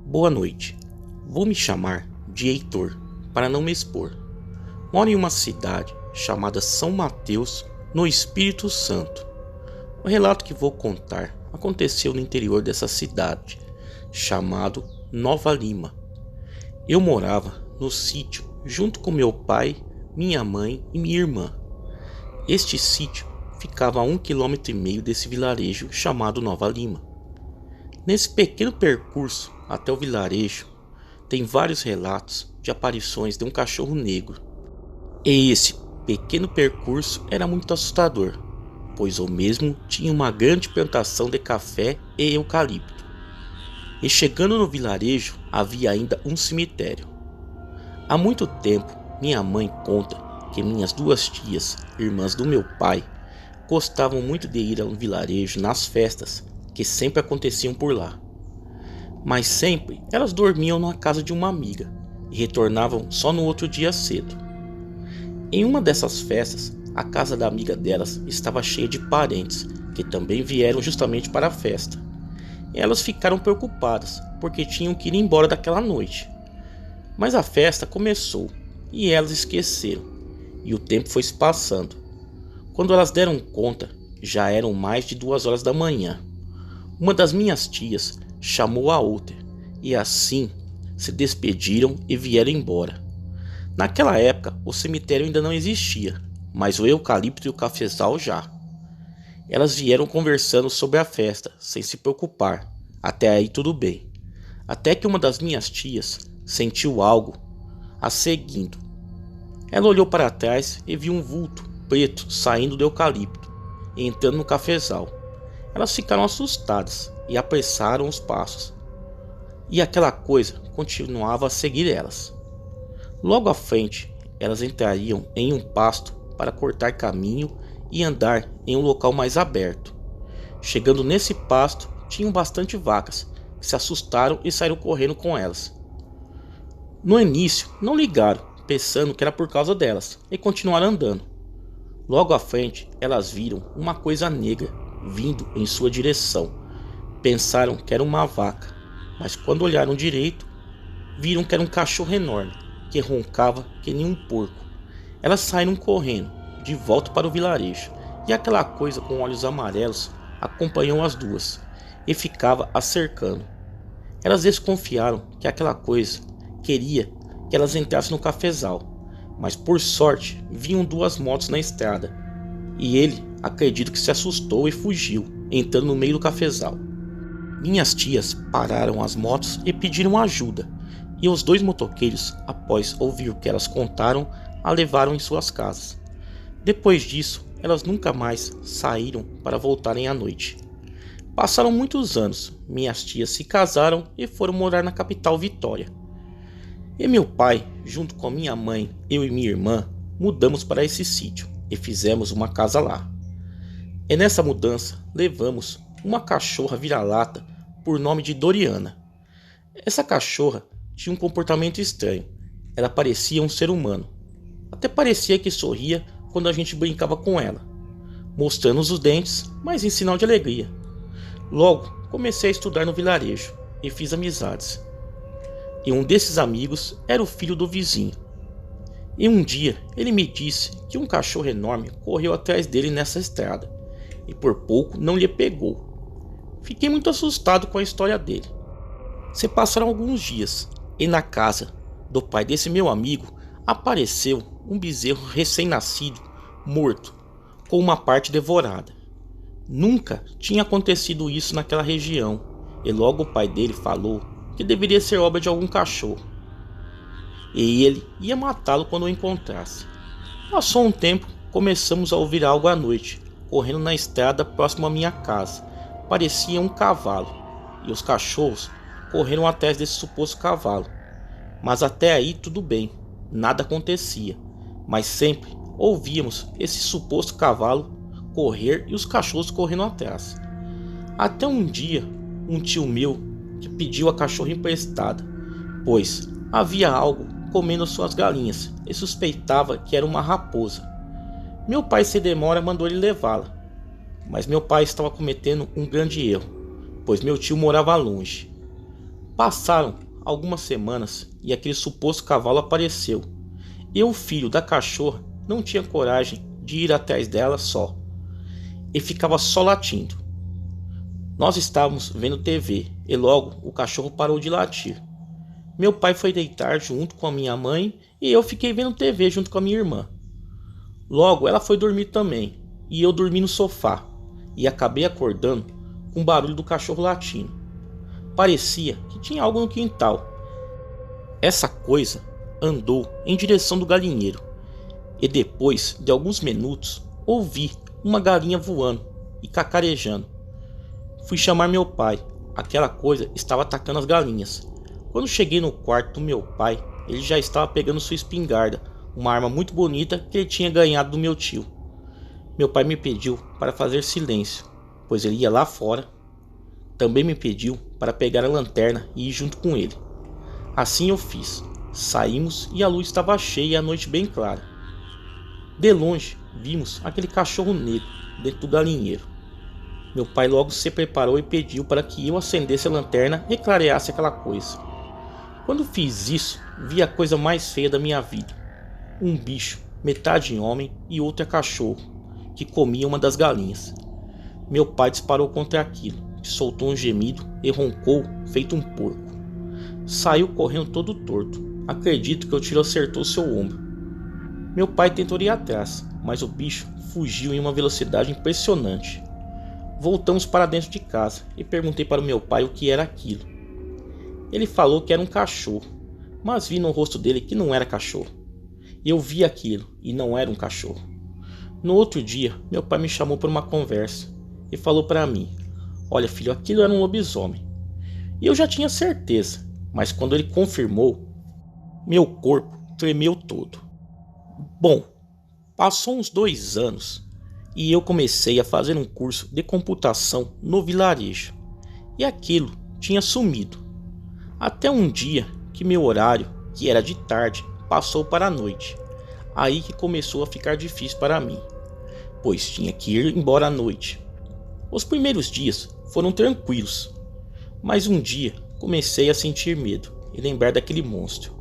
Boa noite. Vou me chamar de Heitor, para não me expor. Moro em uma cidade chamada São Mateus, no Espírito Santo. O relato que vou contar aconteceu no interior dessa cidade, chamado Nova Lima. Eu morava no sítio junto com meu pai, minha mãe e minha irmã. Este sítio ficava a 1,5 km desse vilarejo chamado Nova Lima. Nesse pequeno percurso até o vilarejo, tem vários relatos de aparições de um cachorro negro. E esse pequeno percurso era muito assustador, pois o mesmo tinha uma grande plantação de café e eucalipto. E chegando no vilarejo havia ainda um cemitério. Há muito tempo minha mãe conta que minhas duas tias, irmãs do meu pai, gostavam muito de ir ao vilarejo nas festas que sempre aconteciam por lá. Mas sempre elas dormiam na casa de uma amiga e retornavam só no outro dia cedo. Em uma dessas festas, a casa da amiga delas estava cheia de parentes que também vieram justamente para a festa. Elas ficaram preocupadas porque tinham que ir embora daquela noite. Mas a festa começou e elas esqueceram, e o tempo foi se passando. Quando elas deram conta, já eram mais de 2 horas da manhã. Uma das minhas tias chamou a outra, e assim se despediram e vieram embora. Naquela época o cemitério ainda não existia, mas o eucalipto e o cafezal já. Elas vieram conversando sobre a festa, sem se preocupar. Até aí tudo bem. Até que uma das minhas tias sentiu algo a seguindo. Ela olhou para trás e viu um vulto preto saindo do eucalipto e entrando no cafezal. Elas ficaram assustadas e apressaram os passos. E aquela coisa continuava a seguir elas. Logo à frente, elas entrariam em um pasto para cortar caminho e andar em um local mais aberto. Chegando nesse pasto, tinham bastante vacas, que se assustaram e saíram correndo com elas. No início, não ligaram, pensando que era por causa delas, e continuaram andando. Logo à frente, elas viram uma coisa negra vindo em sua direção. Pensaram que era uma vaca, mas quando olharam direito, viram que era um cachorro enorme, que roncava que nem um porco. Elas saíram correndo, de volta para o vilarejo, e aquela coisa com olhos amarelos acompanhou as duas, e ficava a cercando. Elas desconfiaram que aquela coisa queria que elas entrassem no cafezal, mas por sorte vinham 2 motos na estrada, e ele, acredito que se assustou e fugiu, entrando no meio do cafezal. Minhas tias pararam as motos e pediram ajuda, e os 2 motoqueiros, após ouvir o que elas contaram, a levaram em suas casas. Depois disso, elas nunca mais saíram para voltarem à noite. Passaram muitos anos, minhas tias se casaram e foram morar na capital Vitória. E meu pai, junto com minha mãe, eu e minha irmã, mudamos para esse sítio e fizemos uma casa lá. E nessa mudança, levamos uma cachorra vira-lata por nome de Doriana. Essa cachorra tinha um comportamento estranho. Ela parecia um ser humano. Até parecia que sorria quando a gente brincava com ela, mostrando os dentes, mas em sinal de alegria. Logo, comecei a estudar no vilarejo e fiz amizades. E um desses amigos era o filho do vizinho. E um dia ele me disse que um cachorro enorme correu atrás dele nessa estrada e por pouco não lhe pegou. Fiquei muito assustado com a história dele. Se passaram alguns dias e na casa do pai desse meu amigo apareceu um bezerro recém-nascido, morto, com uma parte devorada. Nunca tinha acontecido isso naquela região, e logo o pai dele falou que deveria ser obra de algum cachorro, e ele ia matá-lo quando o encontrasse. Passou um tempo, começamos a ouvir algo à noite, correndo na estrada próximo à minha casa. Parecia um cavalo, e os cachorros correram atrás desse suposto cavalo. Mas até aí tudo bem, nada acontecia, mas sempre ouvíamos esse suposto cavalo correr e os cachorros correndo atrás. Até um dia, um tio meu que pediu a cachorra emprestada, pois havia algo comendo suas galinhas e suspeitava que era uma raposa. Meu pai, sem demora, mandou ele levá-la. Mas meu pai estava cometendo um grande erro, pois meu tio morava longe. Passaram algumas semanas e aquele suposto cavalo apareceu. E o filho da cachorra não tinha coragem de ir atrás dela só, e ficava só latindo. Nós estávamos vendo TV e logo o cachorro parou de latir. Meu pai foi deitar junto com a minha mãe e eu fiquei vendo TV junto com a minha irmã. Logo ela foi dormir também e eu dormi no sofá e acabei acordando com o barulho do cachorro latindo. Parecia que tinha algo no quintal. Essa coisa andou em direção do galinheiro e depois de alguns minutos ouvi uma galinha voando e cacarejando. Fui chamar meu pai. Aquela coisa estava atacando as galinhas. Quando cheguei no quarto do meu pai, ele já estava pegando sua espingarda, uma arma muito bonita que ele tinha ganhado do meu tio. Meu pai me pediu para fazer silêncio, pois ele ia lá fora. Também me pediu para pegar a lanterna e ir junto com ele. Assim eu fiz. Saímos e a luz estava cheia e a noite bem clara. De longe, vimos aquele cachorro negro dentro do galinheiro. Meu pai logo se preparou e pediu para que eu acendesse a lanterna e clareasse aquela coisa. Quando fiz isso, vi a coisa mais feia da minha vida. Um bicho, metade homem e outro cachorro, que comia uma das galinhas. Meu pai disparou contra aquilo, soltou um gemido e roncou feito um porco. Saiu correndo todo torto. Acredito que o tiro acertou seu ombro. Meu pai tentou ir atrás, mas o bicho fugiu em uma velocidade impressionante. Voltamos para dentro de casa e perguntei para o meu pai o que era aquilo. Ele falou que era um cachorro, mas vi no rosto dele que não era cachorro. Eu vi aquilo e não era um cachorro. No outro dia, meu pai me chamou para uma conversa e falou para mim: "Olha, filho, aquilo era um lobisomem." E eu já tinha certeza, mas quando ele confirmou, meu corpo tremeu todo. Bom, passou uns 2 anos e eu comecei a fazer um curso de computação no vilarejo. E aquilo tinha sumido. Até um dia que meu horário, que era de tarde, passou para a noite. Aí que começou a ficar difícil para mim, pois tinha que ir embora à noite. Os primeiros dias foram tranquilos, mas um dia comecei a sentir medo e lembrar daquele monstro.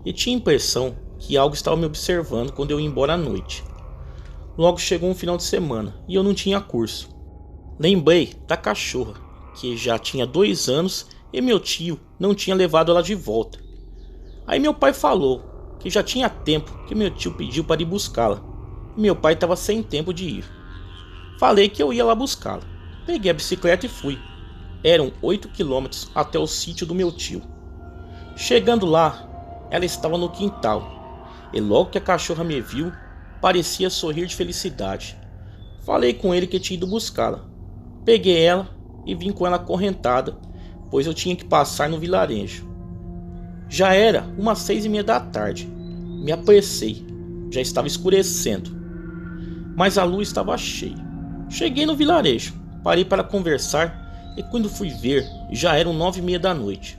E tinha a impressão que algo estava me observando quando eu ia embora à noite. Logo chegou um final de semana e eu não tinha curso. Lembrei da cachorra, que já tinha 2 anos e meu tio não tinha levado ela de volta. Aí meu pai falou que já tinha tempo que meu tio pediu para ir buscá-la. E meu pai estava sem tempo de ir. Falei que eu ia lá buscá-la. Peguei a bicicleta e fui. Eram 8 quilômetros até o sítio do meu tio. Chegando lá, ela estava no quintal. E logo que a cachorra me viu, parecia sorrir de felicidade. Falei com ele que tinha ido buscá-la. Peguei ela e vim com ela acorrentada, pois eu tinha que passar no vilarejo. Já era umas 6:30 da tarde. Me apressei, já estava escurecendo, mas a luz estava cheia. Cheguei no vilarejo, parei para conversar e quando fui ver, já eram 9:30 da noite.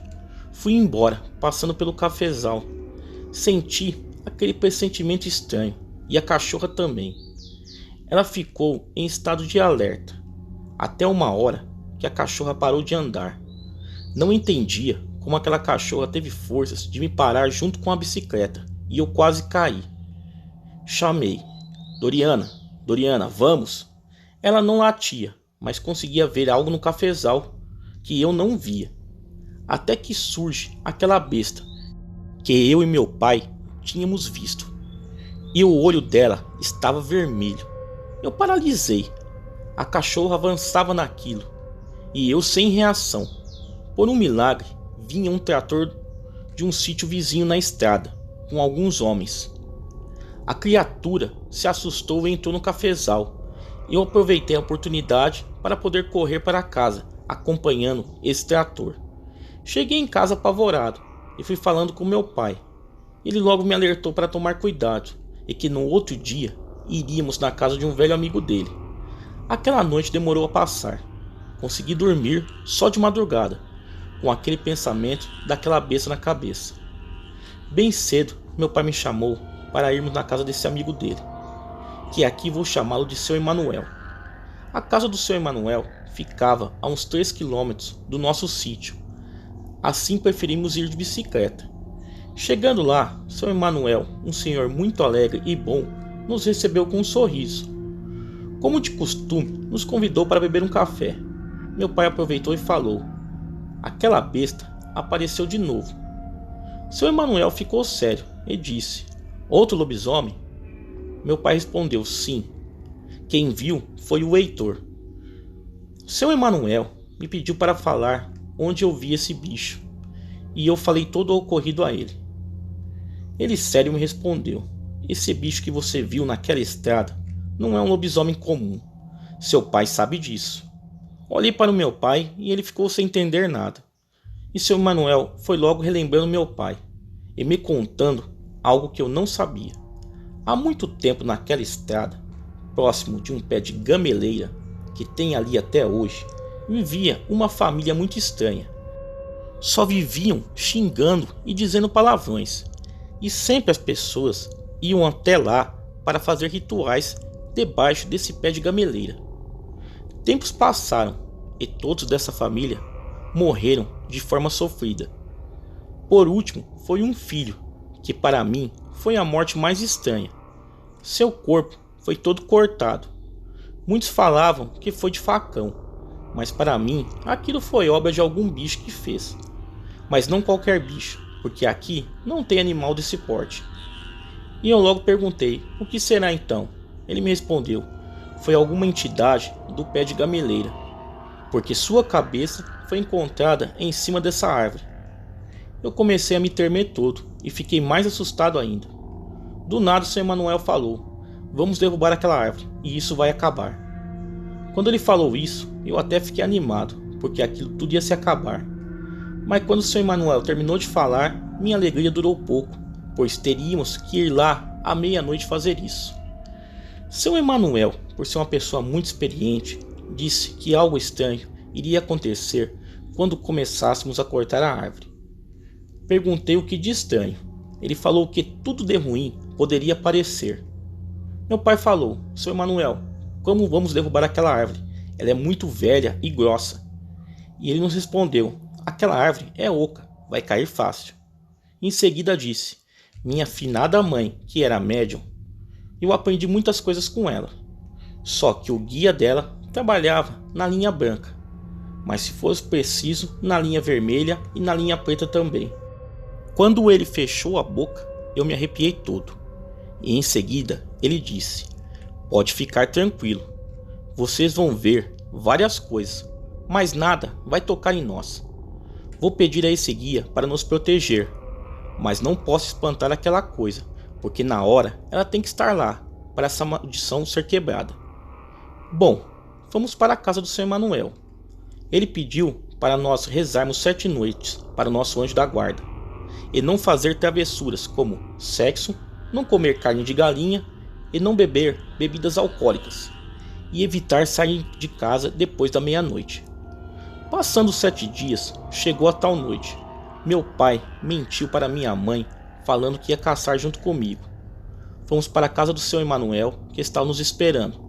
Fui embora, passando pelo cafezal. Senti aquele pressentimento estranho. E a cachorra também. Ela ficou em estado de alerta, até uma hora que a cachorra parou de andar. Não entendia como aquela cachorra teve forças de me parar junto com a bicicleta, e eu quase caí. Chamei: "Doriana, Doriana, vamos." Ela não latia, mas conseguia ver algo no cafezal que eu não via. Até que surge aquela besta que eu e meu pai tínhamos visto. E o olho dela estava vermelho. Eu paralisei. A cachorra avançava naquilo, e eu sem reação. Por um milagre, vinha um trator de um sítio vizinho na estrada, com alguns homens. A criatura se assustou e entrou no cafezal. Eu aproveitei a oportunidade para poder correr para casa, acompanhando esse trator. Cheguei em casa apavorado e fui falando com meu pai. Ele logo me alertou para tomar cuidado e que no outro dia iríamos na casa de um velho amigo dele. Aquela noite demorou a passar. Consegui dormir só de madrugada, com aquele pensamento daquela besta na cabeça. Bem cedo, meu pai me chamou para irmos na casa desse amigo dele, que aqui vou chamá-lo de seu Emanuel. A casa do seu Emanuel ficava a uns 3 quilômetros do nosso sítio, assim preferimos ir de bicicleta. Chegando lá, seu Emanuel, um senhor muito alegre e bom, nos recebeu com um sorriso. Como de costume, nos convidou para beber um café. Meu pai aproveitou e falou: aquela besta apareceu de novo. Seu Emanuel ficou sério e disse: outro lobisomem? Meu pai respondeu: sim. Quem viu foi o Heitor. Seu Emanuel me pediu para falar onde eu vi esse bicho, e eu falei todo o ocorrido a ele. Ele sério me respondeu: esse bicho que você viu naquela estrada não é um lobisomem comum. Seu pai sabe disso. Olhei para o meu pai e ele ficou sem entender nada. E seu Emanuel foi logo relembrando meu pai e me contando algo que eu não sabia. Há muito tempo naquela estrada, próximo de um pé de gameleira que tem ali até hoje, vivia uma família muito estranha. Só viviam xingando e dizendo palavrões, e sempre as pessoas iam até lá para fazer rituais debaixo desse pé de gameleira. Tempos passaram e todos dessa família morreram de forma sofrida. Por último foi um filho, que para mim foi a morte mais estranha. Seu corpo foi todo cortado. Muitos falavam que foi de facão, mas para mim aquilo foi obra de algum bicho que fez. Mas não qualquer bicho, porque aqui não tem animal desse porte. E eu logo perguntei: o que será então? Ele me respondeu: foi alguma entidade do pé de gameleira, porque sua cabeça foi encontrada em cima dessa árvore. Eu comecei a me tremer todo e fiquei mais assustado ainda. Do nada, seu Emanuel falou: vamos derrubar aquela árvore e isso vai acabar. Quando ele falou isso, eu até fiquei animado, porque aquilo tudo ia se acabar. Mas quando seu Emanuel terminou de falar, minha alegria durou pouco, pois teríamos que ir lá à meia-noite fazer isso. Seu Emanuel, por ser uma pessoa muito experiente, disse que algo estranho iria acontecer quando começássemos a cortar a árvore. Perguntei o que de estranho. Ele falou que tudo de ruim poderia aparecer. Meu pai falou: seu Emanuel, como vamos derrubar aquela árvore? Ela é muito velha e grossa. E ele nos respondeu: aquela árvore é oca, vai cair fácil. Em seguida disse: minha finada mãe, que era médium, eu aprendi muitas coisas com ela. Só que o guia dela trabalhava na linha branca, mas se fosse preciso, na linha vermelha e na linha preta também. Quando ele fechou a boca, eu me arrepiei todo. E em seguida ele disse: pode ficar tranquilo, vocês vão ver várias coisas, mas nada vai tocar em nós. Vou pedir a esse guia para nos proteger, mas não posso espantar aquela coisa, porque na hora ela tem que estar lá, para essa maldição ser quebrada. Bom, fomos para a casa do seu Emanuel. Ele pediu para nós rezarmos 7 noites para o nosso anjo da guarda, e não fazer travessuras como sexo, não comer carne de galinha e não beber bebidas alcoólicas, e evitar sair de casa depois da meia-noite. Passando 7 dias, chegou a tal noite. Meu pai mentiu para minha mãe, falando que ia caçar junto comigo. Fomos para a casa do seu Emanuel, que estava nos esperando.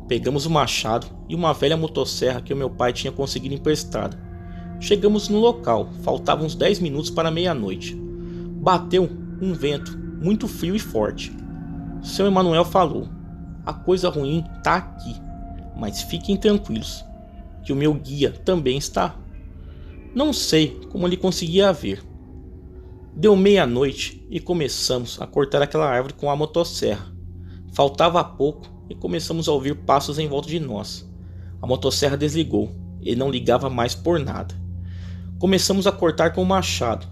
Pegamos o machado e uma velha motosserra que o meu pai tinha conseguido emprestada. Chegamos no local, faltavam uns 10 minutos para meia-noite. Bateu um vento muito frio e forte. Seu Emanuel falou: a coisa ruim está aqui, mas fiquem tranquilos, que o meu guia também está. Não sei como ele conseguia ver. Deu meia-noite e começamos a cortar aquela árvore com a motosserra. Faltava pouco e começamos a ouvir passos em volta de nós. A motosserra desligou e não ligava mais por nada. Começamos a cortar com o machado.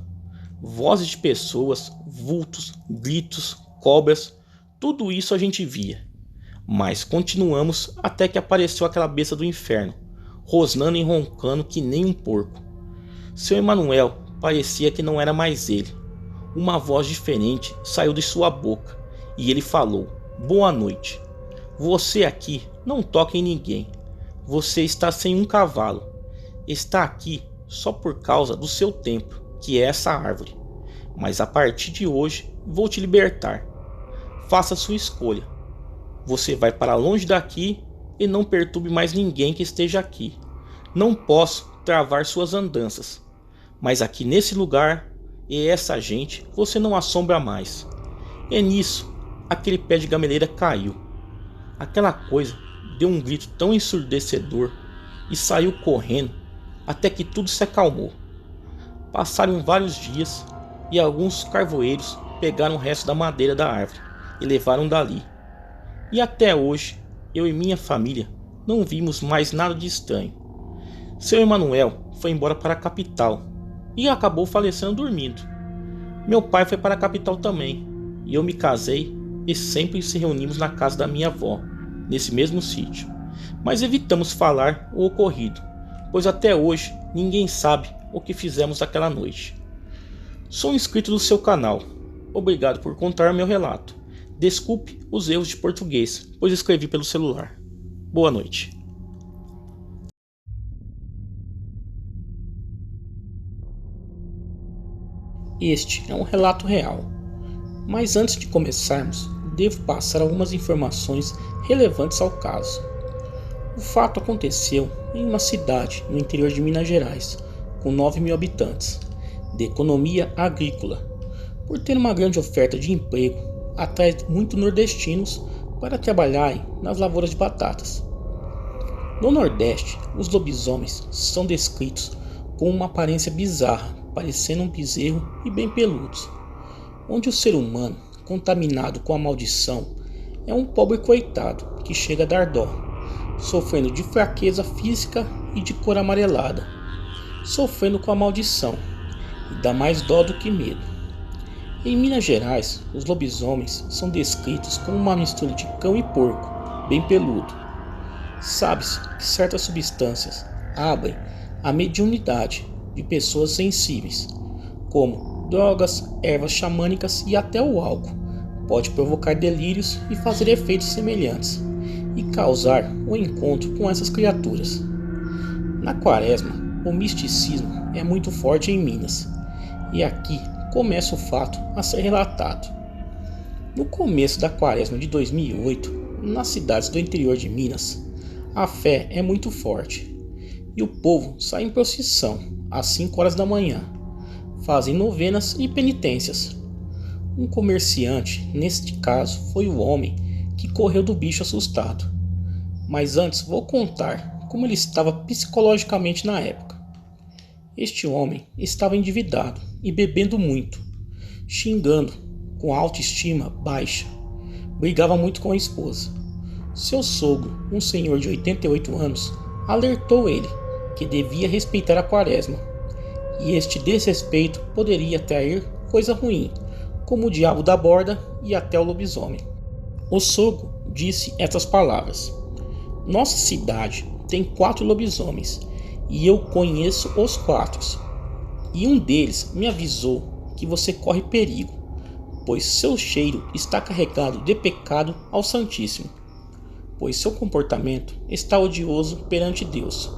Vozes de pessoas, vultos, gritos, cobras, tudo isso a gente via. Mas continuamos até que apareceu aquela besta do inferno, rosnando e roncando que nem um porco. Seu Emanuel parecia que não era mais ele. Uma voz diferente saiu de sua boca e ele falou: boa noite. Você aqui não toca em ninguém. Você está sem um cavalo. Está aqui só por causa do seu templo, que é essa árvore. mas a partir de hoje vou te libertar. Faça sua escolha. Você vai para longe daqui e não perturbe mais ninguém que esteja aqui. Não posso travar suas andanças, mas aqui nesse lugar e essa gente você não assombra mais. E nisso, aquele pé de gameleira caiu. Aquela coisa deu um grito tão ensurdecedor e saiu correndo até que tudo se acalmou. Passaram vários dias e alguns carvoeiros pegaram o resto da madeira da árvore e levaram dali. E até hoje, eu e minha família não vimos mais nada de estranho. Seu Emanuel foi embora para a capital e acabou falecendo dormindo. Meu pai foi para a capital também e eu me casei e sempre se reunimos na casa da minha avó, nesse mesmo sítio. Mas evitamos falar o ocorrido, pois até hoje ninguém sabe o que fizemos aquela noite. Sou inscrito do seu canal. Obrigado por contar meu relato. Desculpe os erros de português, pois escrevi pelo celular. Boa noite. Este é um relato real, mas antes de começarmos, devo passar algumas informações relevantes ao caso. O fato aconteceu em uma cidade no interior de Minas Gerais, com 9.000 habitantes, de economia agrícola. Por ter uma grande oferta de emprego, atrai muitos nordestinos para trabalharem nas lavouras de batatas. No Nordeste, os lobisomens são descritos com uma aparência bizarra, parecendo um bezerro e bem peludos, onde o ser humano, contaminado com a maldição, é um pobre coitado que chega a dar dó, sofrendo de fraqueza física e de cor amarelada, sofrendo com a maldição, e dá mais dó do que medo. Em Minas Gerais, os lobisomens são descritos como uma mistura de cão e porco, bem peludo. Sabe-se que certas substâncias abrem a mediunidade de pessoas sensíveis, como drogas, ervas xamânicas e até o álcool. Pode provocar delírios e fazer efeitos semelhantes, e causar o encontro com essas criaturas. Na quaresma, o misticismo é muito forte em Minas, e aqui começa o fato a ser relatado. No começo da quaresma de 2008, nas cidades do interior de Minas, a fé é muito forte, e o povo sai em procissão às 5 horas da manhã, fazem novenas e penitências. Um comerciante, neste caso, foi o homem que correu do bicho assustado. Mas antes vou contar como ele estava psicologicamente na época. Este homem estava endividado e bebendo muito, xingando, com autoestima baixa, brigava muito com a esposa. Seu sogro, um senhor de 88 anos, alertou ele que devia respeitar a quaresma, e este desrespeito poderia atrair coisa ruim, como o diabo da borda e até o lobisomem. O sogro disse estas palavras: "Nossa cidade tem 4 lobisomens, e eu conheço os 4, e um deles me avisou que você corre perigo, pois seu cheiro está carregado de pecado ao Santíssimo, pois seu comportamento está odioso perante Deus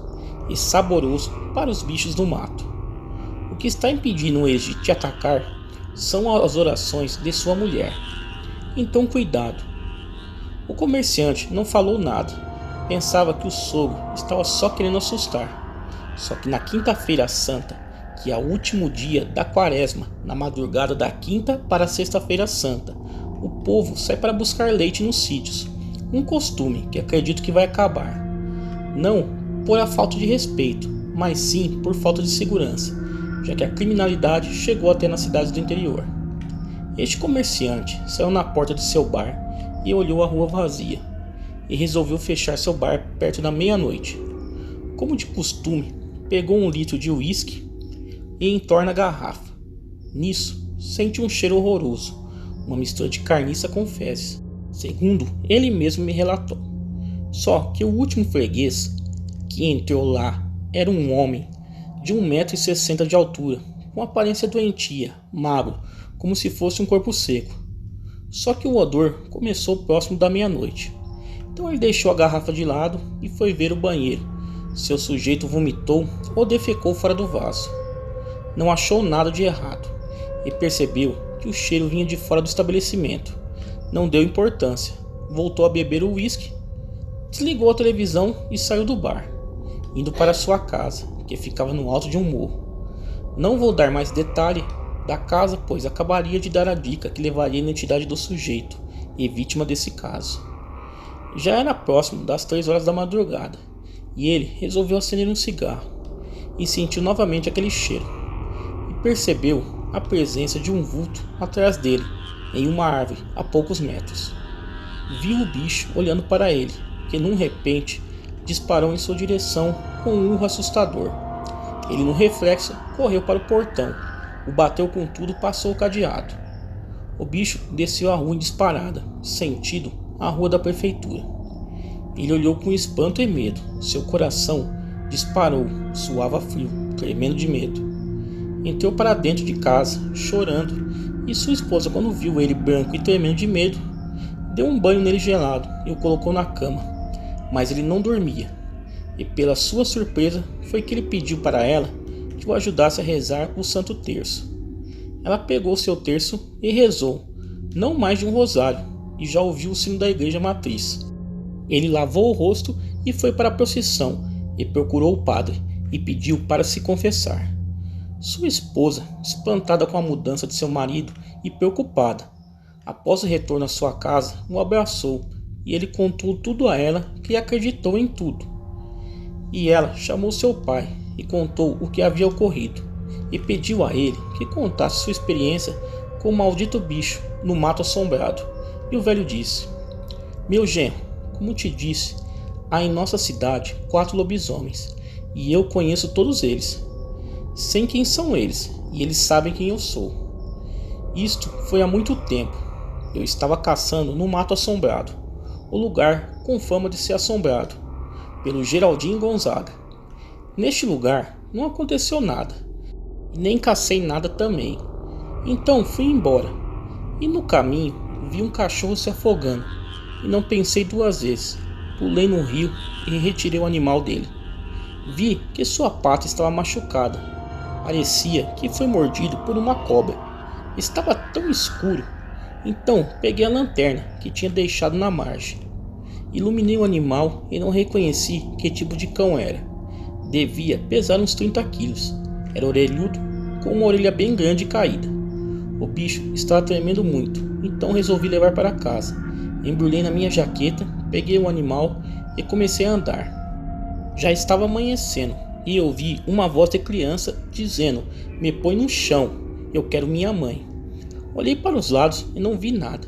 e saboroso para os bichos do mato. O que está impedindo eles de te atacar são as orações de sua mulher. Então cuidado." O comerciante não falou nada, pensava que o sogro estava só querendo assustar. Só que na quinta-feira santa, que é o último dia da quaresma, na madrugada da quinta para a sexta-feira santa, o povo sai para buscar leite nos sítios, um costume que acredito que vai acabar. Não por a falta de respeito, mas sim por falta de segurança, já que a criminalidade chegou até nas cidades do interior. Este comerciante saiu na porta de seu bar e olhou a rua vazia, e resolveu fechar seu bar perto da meia-noite. Como de costume, pegou 1 litro de uísque e entorna a garrafa. Nisso, sente um cheiro horroroso, uma mistura de carniça com fezes, segundo ele mesmo me relatou. Só que o último freguês que entrou lá era um homem de 1,60 m de altura, com aparência doentia, magro, como se fosse um corpo seco. Só que o odor começou próximo da meia-noite. Então ele deixou a garrafa de lado e foi ver o banheiro. Seu sujeito vomitou ou defecou fora do vaso. Não achou nada de errado. e percebeu que o cheiro vinha de fora do estabelecimento. Não deu importância, voltou a beber o uísque, desligou a televisão e saiu do bar, indo para sua casa, que ficava no alto de um morro. Não vou dar mais detalhe da casa, pois acabaria de dar a dica que levaria a identidade do sujeito e vítima desse caso. Já era próximo das 3 horas da madrugada, e ele resolveu acender um cigarro, e sentiu novamente aquele cheiro, e percebeu a presença de um vulto atrás dele, em uma árvore a poucos metros. Viu o bicho olhando para ele, que num repente disparou em sua direção com um urro assustador. Ele, no reflexo, correu para o portão, o bateu com tudo e passou o cadeado. O bicho desceu a rua em disparada, sentido a rua da prefeitura. Ele olhou com espanto e medo. Seu coração disparou, suava frio, tremendo de medo. Entrou para dentro de casa, chorando, e sua esposa, quando viu ele branco e tremendo de medo, deu um banho nele gelado e o colocou na cama. Mas ele não dormia, e pela sua surpresa foi que ele pediu para ela que o ajudasse a rezar o Santo Terço. Ela pegou seu terço e rezou, não mais de um rosário, e já ouviu o sino da igreja matriz. Ele lavou o rosto e foi para a procissão, e procurou o padre e pediu para se confessar. Sua esposa, espantada com a mudança de seu marido e preocupada, após o retorno à sua casa, o abraçou e ele contou tudo a ela, que acreditou em tudo. E ela chamou seu pai e contou o que havia ocorrido e pediu a ele que contasse sua experiência com o maldito bicho no mato assombrado. E o velho disse: "Meu genro, como te disse, há em nossa cidade 4 lobisomens, e eu conheço todos eles. Sei quem são eles, e eles sabem quem eu sou. Isto foi há muito tempo. Eu estava caçando no mato assombrado, o lugar com fama de ser assombrado, pelo Geraldinho Gonzaga. Neste lugar não aconteceu nada, e nem cacei nada também. Então fui embora, e no caminho vi um cachorro se afogando, e não pensei 2 vezes. Pulei no rio e retirei o animal dele. Vi que sua pata estava machucada. Parecia que foi mordido por uma cobra. Estava tão escuro. Então peguei a lanterna que tinha deixado na margem. Iluminei o animal e não reconheci que tipo de cão era. Devia pesar uns 30 quilos. Era orelhudo, com uma orelha bem grande e caída. O bicho estava tremendo muito, então resolvi levar para casa. Embrulhei na minha jaqueta, peguei o animal e comecei a andar. Já estava amanhecendo e ouvi uma voz de criança dizendo: "Me põe no chão, eu quero minha mãe." Olhei para os lados e não vi nada.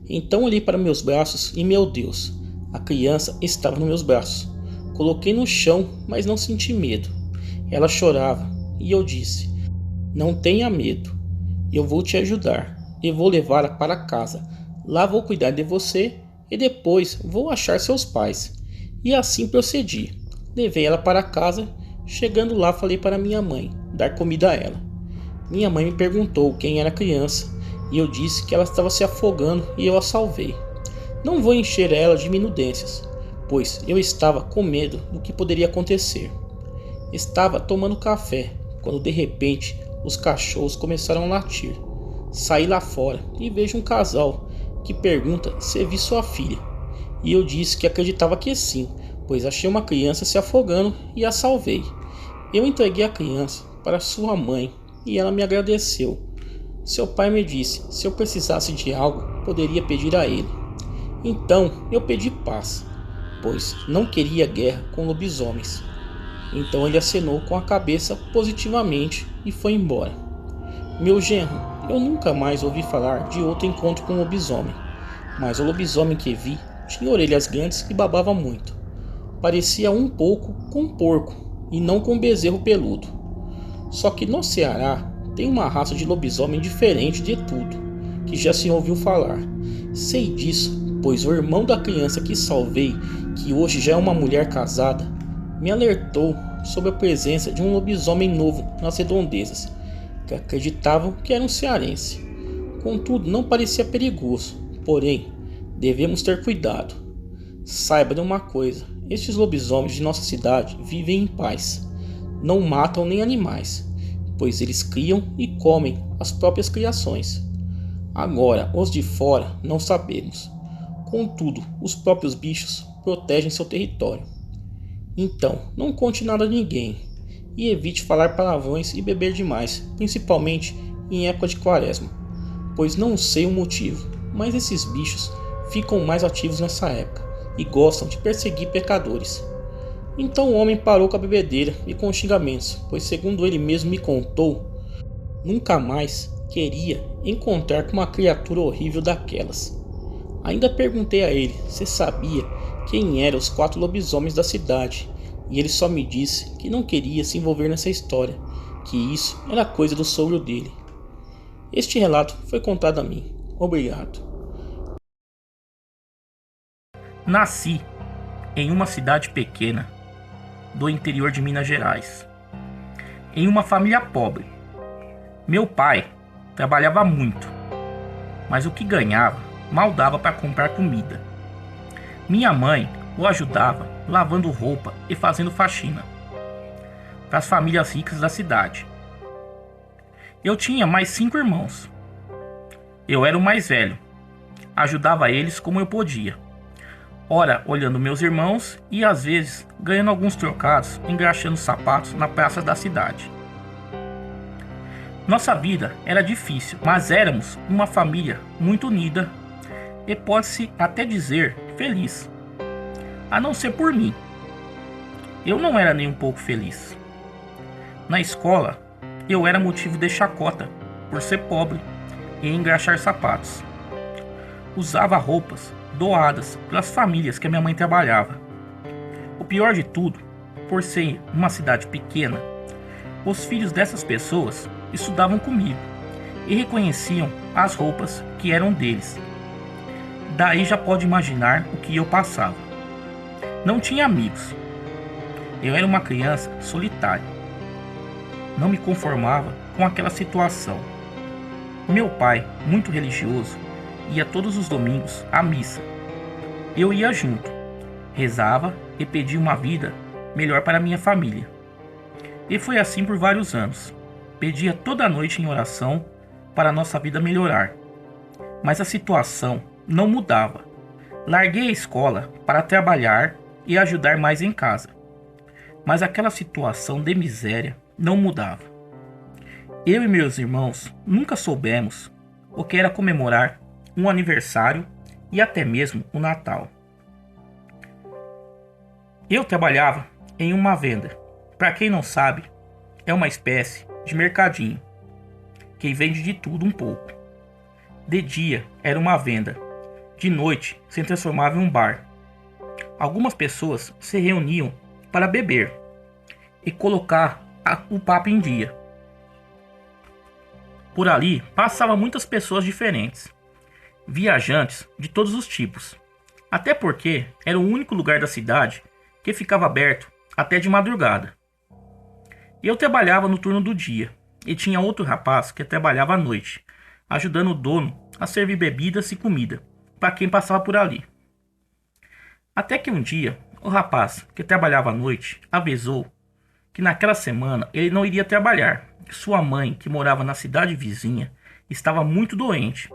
Então olhei para meus braços e, meu Deus, a criança estava nos meus braços. Coloquei no chão, mas não senti medo. Ela chorava e eu disse: "Não tenha medo, eu vou te ajudar e vou levá-la para casa. Lá vou cuidar de você e depois vou achar seus pais." E assim procedi. Levei ela para casa. Chegando lá, falei para minha mãe dar comida a ela. Minha mãe me perguntou quem era a criança e eu disse que ela estava se afogando e eu a salvei. Não vou encher ela de minudências, pois eu estava com medo do que poderia acontecer. Estava tomando café quando de repente os cachorros começaram a latir. Saí lá fora e vejo um casal que pergunta se vi sua filha, e eu disse que acreditava que sim, pois achei uma criança se afogando e a salvei. Eu entreguei a criança para sua mãe e ela me agradeceu. Seu pai me disse se eu precisasse de algo, poderia pedir a ele. Então eu pedi paz, pois não queria guerra com lobisomens. Então ele acenou com a cabeça positivamente e foi embora. Meu genro, eu nunca mais ouvi falar de outro encontro com um lobisomem, mas o lobisomem que vi tinha orelhas grandes e babava muito. Parecia um pouco com um porco e não com um bezerro peludo. Só que no Ceará tem uma raça de lobisomem diferente de tudo que já se ouviu falar. Sei disso, pois o irmão da criança que salvei, que hoje já é uma mulher casada, me alertou sobre a presença de um lobisomem novo nas redondezas, que acreditavam que era um cearense. Contudo, não parecia perigoso, porém, devemos ter cuidado. Saiba de uma coisa: estes lobisomens de nossa cidade vivem em paz, não matam nem animais, pois eles criam e comem as próprias criações. Agora, os de fora não sabemos. Contudo, os próprios bichos protegem seu território. Então, não conte nada a ninguém e evite falar palavrões e beber demais, principalmente em época de quaresma, pois não sei o motivo, mas esses bichos ficam mais ativos nessa época e gostam de perseguir pecadores. Então o homem parou com a bebedeira e com os xingamentos, pois segundo ele mesmo me contou, nunca mais queria encontrar com uma criatura horrível daquelas. Ainda perguntei a ele se sabia quem eram os 4 lobisomens da cidade, e ele só me disse que não queria se envolver nessa história, que isso era coisa do sogro dele. Este relato foi contado a mim. Obrigado. Nasci em uma cidade pequena do interior de Minas Gerais, em uma família pobre. Meu pai trabalhava muito, mas o que ganhava mal dava para comprar comida. Minha mãe o ajudava lavando roupa e fazendo faxina para as famílias ricas da cidade. Eu tinha mais 5 irmãos. Eu era o mais velho. Ajudava eles como eu podia. Ora olhando meus irmãos e às vezes ganhando alguns trocados engraxando sapatos na praça da cidade. Nossa vida era difícil, mas éramos uma família muito unida e pode-se até dizer feliz. A não ser por mim. Eu não era nem um pouco feliz. Na escola, eu era motivo de chacota por ser pobre e engraxar sapatos. Usava roupas doadas pelas famílias que a minha mãe trabalhava. O pior de tudo, por ser uma cidade pequena, os filhos dessas pessoas estudavam comigo e reconheciam as roupas que eram deles. Daí já pode imaginar o que eu passava. Não tinha amigos. Eu era uma criança solitária. Não me conformava com aquela situação. Meu pai, muito religioso, ia todos os domingos à missa. Eu ia junto, rezava e pedia uma vida melhor para minha família. E foi assim por vários anos. Pedia toda noite em oração para a nossa vida melhorar. Mas a situação não mudava. Larguei a escola para trabalhar e ajudar mais em casa. Mas aquela situação de miséria não mudava. Eu e meus irmãos nunca soubemos o que era comemorar um aniversário e até mesmo o Natal. Eu trabalhava em uma venda. Para quem não sabe, é uma espécie de mercadinho que vende de tudo um pouco. De dia era uma venda, de noite se transformava em um bar. Algumas pessoas se reuniam para beber e colocar o papo em dia. Por ali passavam muitas pessoas diferentes, viajantes de todos os tipos, até porque era o único lugar da cidade que ficava aberto até de madrugada. Eu trabalhava no turno do dia e tinha outro rapaz que trabalhava à noite, ajudando o dono a servir bebidas e comida para quem passava por ali. Até que um dia, o rapaz que trabalhava à noite avisou que naquela semana ele não iria trabalhar. Sua mãe, que morava na cidade vizinha, estava muito doente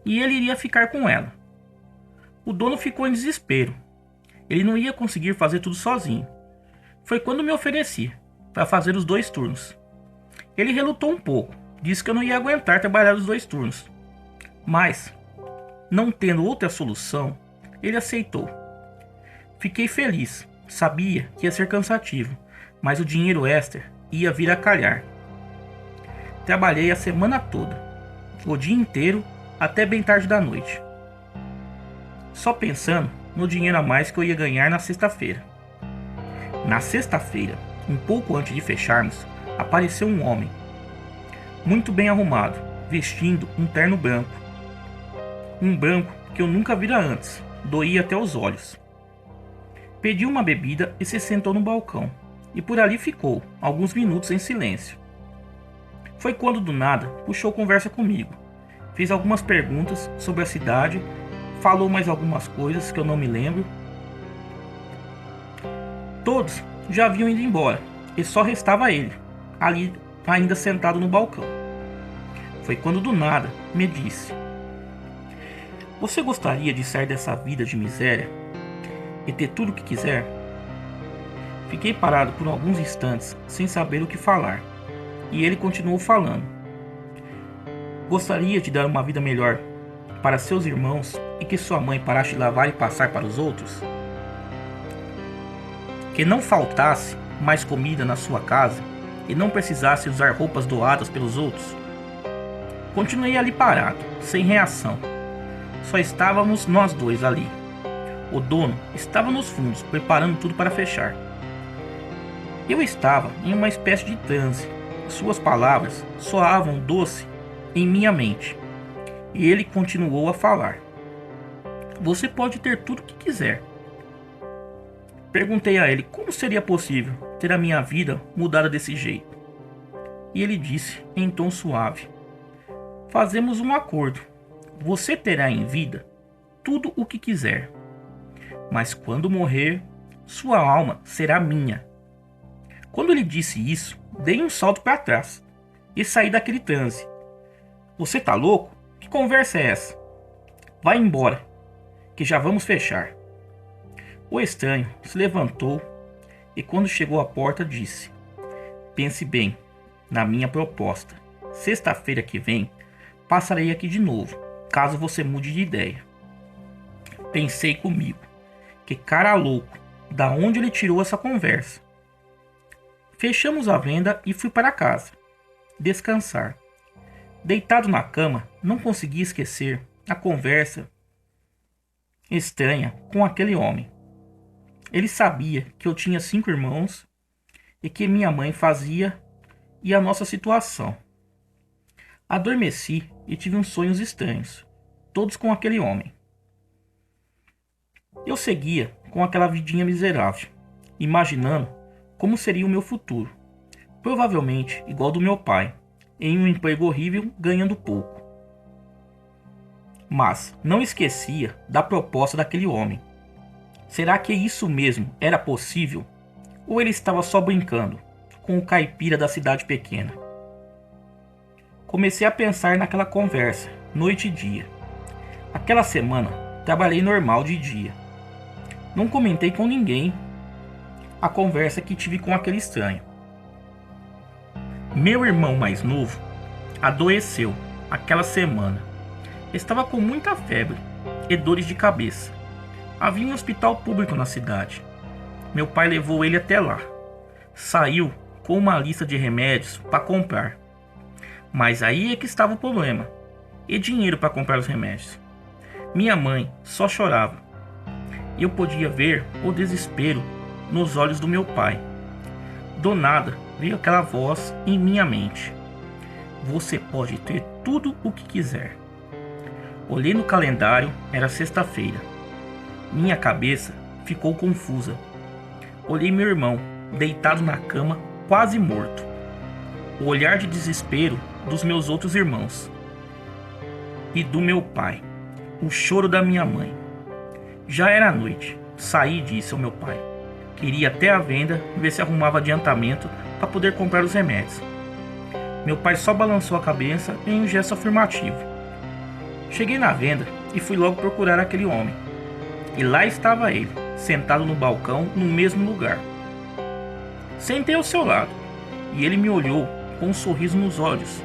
e ele iria ficar com ela. O dono ficou em desespero. Ele não ia conseguir fazer tudo sozinho. Foi quando me ofereci para fazer os 2 turnos. Ele relutou um pouco, disse que eu não ia aguentar trabalhar os 2 turnos. Mas, não tendo outra solução, ele aceitou. Fiquei feliz, sabia que ia ser cansativo, mas o dinheiro extra ia vir a calhar. Trabalhei a semana toda, o dia inteiro até bem tarde da noite, só pensando no dinheiro a mais que eu ia ganhar na sexta-feira. Na sexta-feira, um pouco antes de fecharmos, apareceu um homem, muito bem arrumado, vestindo um terno branco. Um branco que eu nunca vira antes, doía até os olhos. Pediu uma bebida e se sentou no balcão, e por ali ficou, alguns minutos em silêncio. Foi quando do nada puxou conversa comigo, fez algumas perguntas sobre a cidade, falou mais algumas coisas que eu não me lembro. Todos já haviam ido embora, e só restava ele, ali ainda sentado no balcão. Foi quando do nada me disse: "Você gostaria de sair dessa vida de miséria e ter tudo o que quiser?" Fiquei parado por alguns instantes sem saber o que falar, e ele continuou falando: "Gostaria de dar uma vida melhor para seus irmãos e que sua mãe parasse de lavar e passar para os outros? Que não faltasse mais comida na sua casa e não precisasse usar roupas doadas pelos outros?" Continuei ali parado, sem reação. Só estávamos nós dois ali. O dono estava nos fundos, preparando tudo para fechar. Eu estava em uma espécie de transe. Suas palavras soavam doce em minha mente. E ele continuou a falar: "Você pode ter tudo o que quiser." Perguntei a ele como seria possível ter a minha vida mudada desse jeito. E ele disse em tom suave: "Fazemos um acordo. Você terá em vida tudo o que quiser. Mas quando morrer, sua alma será minha." Quando ele disse isso, dei um salto para trás e saí daquele transe. "Você tá louco? Que conversa é essa? Vai embora, que já vamos fechar." O estranho se levantou e quando chegou à porta disse: "Pense bem na minha proposta. Sexta-feira que vem passarei aqui de novo, caso você mude de ideia." Pensei comigo: que cara louco, da onde ele tirou essa conversa? Fechamos a venda e fui para casa descansar. Deitado na cama, não conseguia esquecer a conversa estranha com aquele homem. Ele sabia que eu tinha 5 irmãos e que minha mãe fazia e a nossa situação. Adormeci e tive uns sonhos estranhos, todos com aquele homem. Eu seguia com aquela vidinha miserável, imaginando como seria o meu futuro, provavelmente igual ao do meu pai, em um emprego horrível, ganhando pouco. Mas não esquecia da proposta daquele homem. Será que isso mesmo era possível? Ou ele estava só brincando com o caipira da cidade pequena? Comecei a pensar naquela conversa, noite e dia. Aquela semana, trabalhei normal de dia. Não comentei com ninguém a conversa que tive com aquele estranho. Meu irmão mais novo adoeceu aquela semana. Estava com muita febre e dores de cabeça. Havia um hospital público na cidade. Meu pai levou ele até lá. Saiu com uma lista de remédios para comprar. Mas aí é que estava o problema. E dinheiro para comprar os remédios? Minha mãe só chorava. Eu podia ver o desespero nos olhos do meu pai. Do nada veio aquela voz em minha mente: "Você pode ter tudo o que quiser." Olhei no calendário, era sexta-feira. Minha cabeça ficou confusa. Olhei meu irmão, deitado na cama, quase morto. O olhar de desespero dos meus outros irmãos. E do meu pai. O choro da minha mãe. Já era noite. Saí e disse ao meu pai: queria até a venda ver se arrumava adiantamento para poder comprar os remédios. Meu pai só balançou a cabeça em um gesto afirmativo. Cheguei na venda e fui logo procurar aquele homem. E lá estava ele, sentado no balcão no mesmo lugar. Sentei ao seu lado e ele me olhou com um sorriso nos olhos.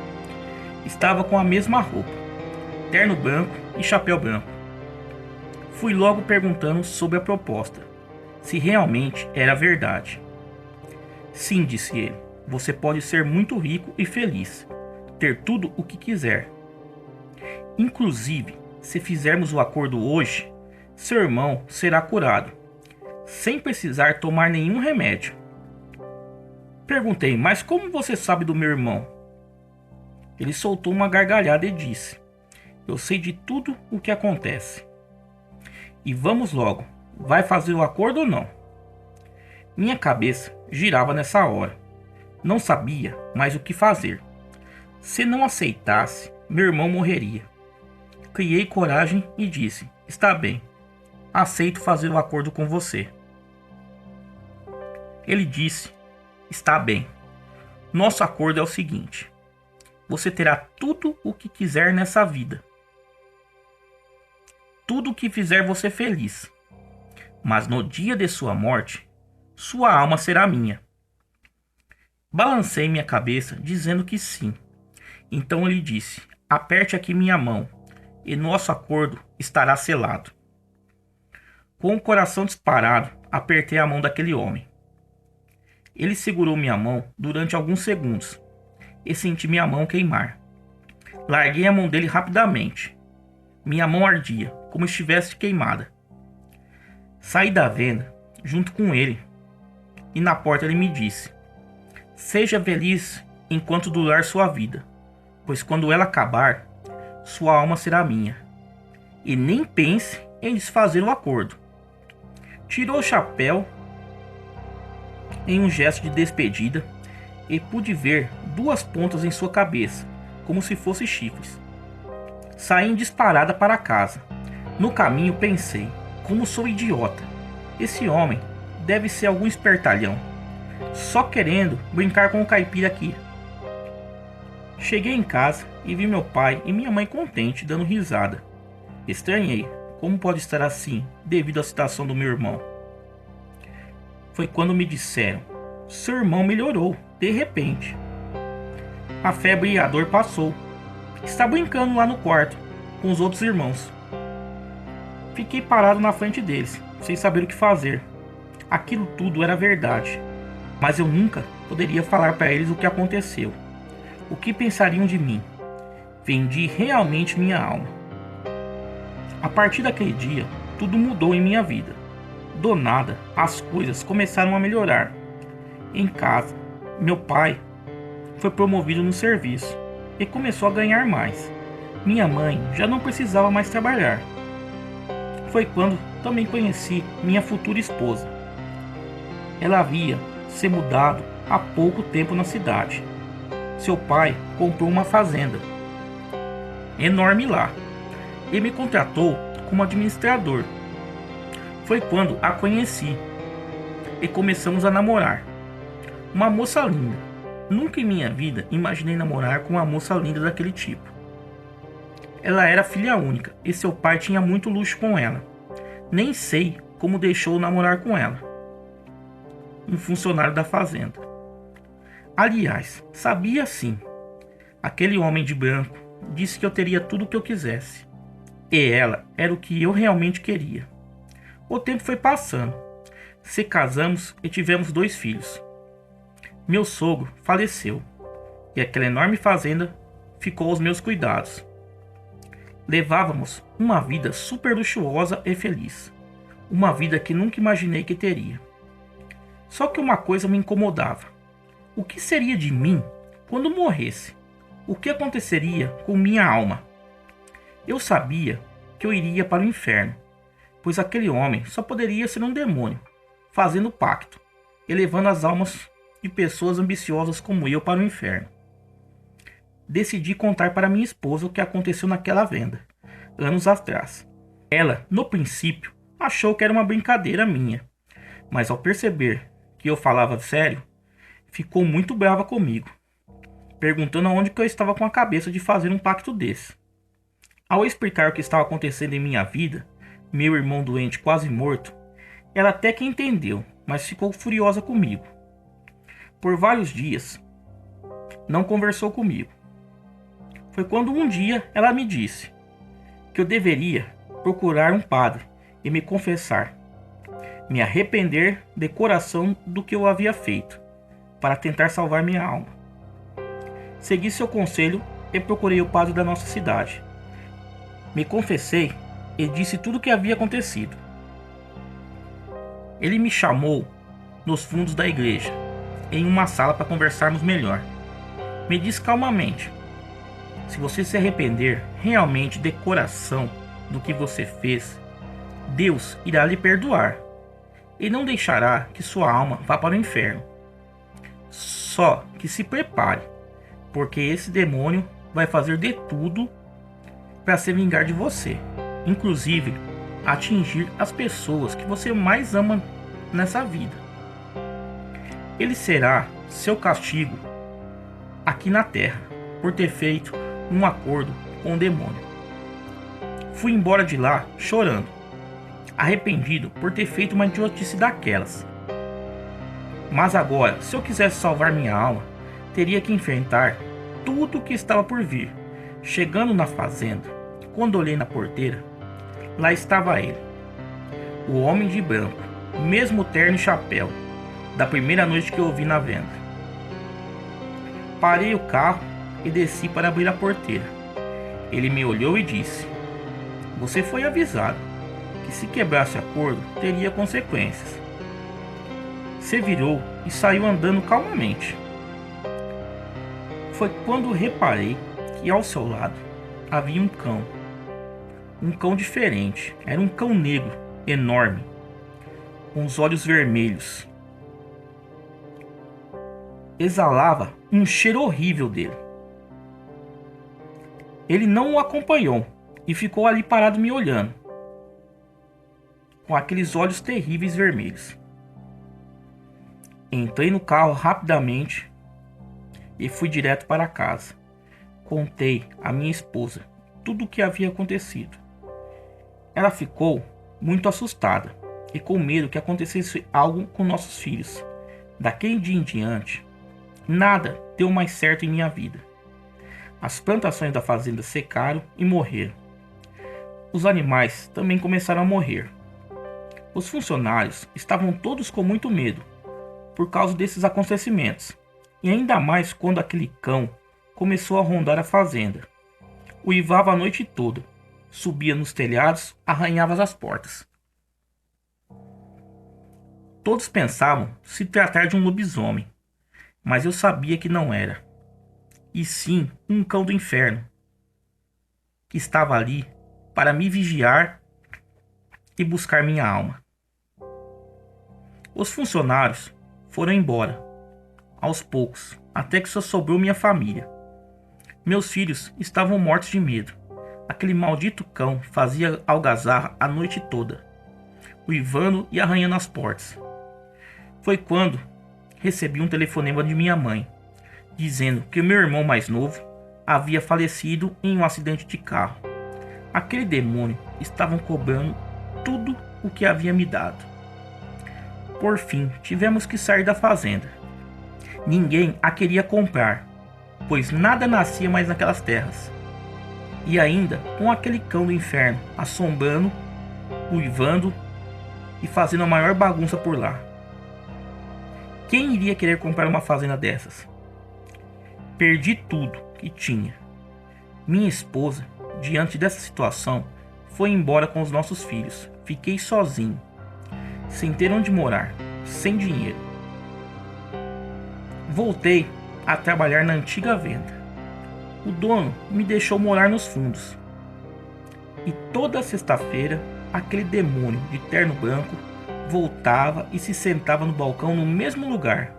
Estava com a mesma roupa, terno branco e chapéu branco. Fui logo perguntando sobre a proposta, se realmente era verdade. "Sim", disse ele, "você pode ser muito rico e feliz, ter tudo o que quiser. Inclusive, se fizermos o acordo hoje, seu irmão será curado, sem precisar tomar nenhum remédio." Perguntei: "Mas como você sabe do meu irmão?" Ele soltou uma gargalhada e disse: "Eu sei de tudo o que acontece. E vamos logo, vai fazer o acordo ou não?" Minha cabeça girava nessa hora. Não sabia mais o que fazer. Se não aceitasse, meu irmão morreria. Criei coragem e disse: "Está bem, aceito fazer o acordo com você." Ele disse: "Está bem. Nosso acordo é o seguinte: você terá tudo o que quiser nessa vida. Tudo o que fizer você feliz. Mas no dia de sua morte, sua alma será minha. Balancei minha cabeça, dizendo que sim. Então ele disse: aperte aqui minha mão, e nosso acordo estará selado. Com o coração disparado, apertei a mão daquele homem. Ele segurou minha mão durante alguns segundos, e senti minha mão queimar. Larguei a mão dele rapidamente. Minha mão ardia, como estivesse queimada. Saí da venda, junto com ele, e na porta ele me disse: seja feliz enquanto durar sua vida, pois quando ela acabar, sua alma será minha. E nem pense em desfazer o acordo. Tirou o chapéu em um gesto de despedida e pude ver 2 pontas em sua cabeça, como se fossem chifres. Saí em disparada para casa. No caminho pensei: como sou idiota. Esse homem deve ser algum espertalhão, só querendo brincar com o caipira aqui. Cheguei em casa e vi meu pai e minha mãe contentes, dando risada. Estranhei, como pode estar assim, devido à situação do meu irmão. Foi quando me disseram: seu irmão melhorou, de repente. A febre e a dor passou. Está brincando lá no quarto, com os outros irmãos. Fiquei parado na frente deles, sem saber o que fazer. Aquilo tudo era verdade, mas eu nunca poderia falar para eles o que aconteceu. O que pensariam de mim? Vendi realmente minha alma. A partir daquele dia, tudo mudou em minha vida. Do nada, as coisas começaram a melhorar. Em casa, meu pai foi promovido no serviço e começou a ganhar mais. Minha mãe já não precisava mais trabalhar. Foi quando também conheci minha futura esposa. Ela havia se mudado há pouco tempo na cidade. Seu pai comprou uma fazenda enorme lá e me contratou como administrador. Foi quando a conheci e começamos a namorar. Uma moça linda. Nunca em minha vida imaginei namorar com uma moça linda daquele tipo. Ela era filha única e seu pai tinha muito luxo com ela. Nem sei como deixou namorar com ela. Um funcionário da fazenda. Aliás, sabia sim. Aquele homem de branco disse que eu teria tudo o que eu quisesse. E ela era o que eu realmente queria. O tempo foi passando. Se casamos e tivemos 2 filhos. Meu sogro faleceu e aquela enorme fazenda ficou aos meus cuidados. Levávamos uma vida super luxuosa e feliz. Uma vida que nunca imaginei que teria. Só que uma coisa me incomodava. O que seria de mim quando morresse? O que aconteceria com minha alma? Eu sabia que eu iria para o inferno, pois aquele homem só poderia ser um demônio, fazendo pacto e levando as almas de pessoas ambiciosas como eu para o inferno. Decidi contar para minha esposa o que aconteceu naquela venda, anos atrás. Ela, no princípio, achou que era uma brincadeira minha, mas ao perceber que eu falava sério, ficou muito brava comigo, perguntando aonde que eu estava com a cabeça de fazer um pacto desse. Ao explicar o que estava acontecendo em minha vida, meu irmão doente quase morto, ela até que entendeu, mas ficou furiosa comigo. Por vários dias, não conversou comigo. Foi quando um dia ela me disse que eu deveria procurar um padre e me confessar, me arrepender de coração do que eu havia feito, para tentar salvar minha alma. Segui seu conselho e procurei o padre da nossa cidade. Me confessei e disse tudo o que havia acontecido. Ele me chamou nos fundos da igreja, em uma sala para conversarmos melhor. Me disse calmamente: se você se arrepender realmente de coração do que você fez, Deus irá lhe perdoar e não deixará que sua alma vá para o inferno. Só que se prepare, porque esse demônio vai fazer de tudo para se vingar de você, inclusive atingir as pessoas que você mais ama nessa vida. Ele será seu castigo aqui na terra por ter feito um acordo com o demônio. Fui embora de lá chorando, arrependido por ter feito uma idiotice daquelas. Mas agora, se eu quisesse salvar minha alma, teria que enfrentar tudo o que estava por vir. Chegando na fazenda, quando olhei na porteira, lá estava ele, o homem de branco, mesmo terno e chapéu, da primeira noite que eu o vi na venda. Parei o carro e desci para abrir a porteira. Ele me olhou e disse: "Você foi avisado que se quebrasse acordo teria consequências." Se virou e saiu andando calmamente. Foi quando reparei que ao seu lado havia um cão. Um cão diferente. Era um cão negro, enorme, com os olhos vermelhos. Exalava um cheiro horrível dele. Ele não o acompanhou e ficou ali parado me olhando, com aqueles olhos terríveis vermelhos. Entrei no carro rapidamente e fui direto para casa. Contei à minha esposa tudo o que havia acontecido. Ela ficou muito assustada e com medo que acontecesse algo com nossos filhos. Daquele dia em diante, nada deu mais certo em minha vida. As plantações da fazenda secaram e morreram. Os animais também começaram a morrer. Os funcionários estavam todos com muito medo por causa desses acontecimentos, e ainda mais quando aquele cão começou a rondar a fazenda. Uivava a noite toda, subia nos telhados, arranhava as portas. Todos pensavam se tratar de um lobisomem, mas eu sabia que não era, e sim um cão do inferno, que estava ali para me vigiar e buscar minha alma. Os funcionários foram embora, aos poucos, até que só sobrou minha família. Meus filhos estavam mortos de medo. Aquele maldito cão fazia algazarra a noite toda, uivando e arranhando as portas. Foi quando recebi um telefonema de minha mãe, dizendo que meu irmão mais novo havia falecido em um acidente de carro. Aquele demônio estava cobrando tudo o que havia me dado. Por fim, tivemos que sair da fazenda. Ninguém a queria comprar, pois nada nascia mais naquelas terras. E ainda com aquele cão do inferno assombrando, uivando e fazendo a maior bagunça por lá. Quem iria querer comprar uma fazenda dessas? Perdi tudo que tinha. Minha esposa, diante dessa situação, foi embora com os nossos filhos. Fiquei sozinho, sem ter onde morar, sem dinheiro. Voltei a trabalhar na antiga venda. O dono me deixou morar nos fundos. E toda sexta-feira, aquele demônio de terno branco voltava e se sentava no balcão no mesmo lugar,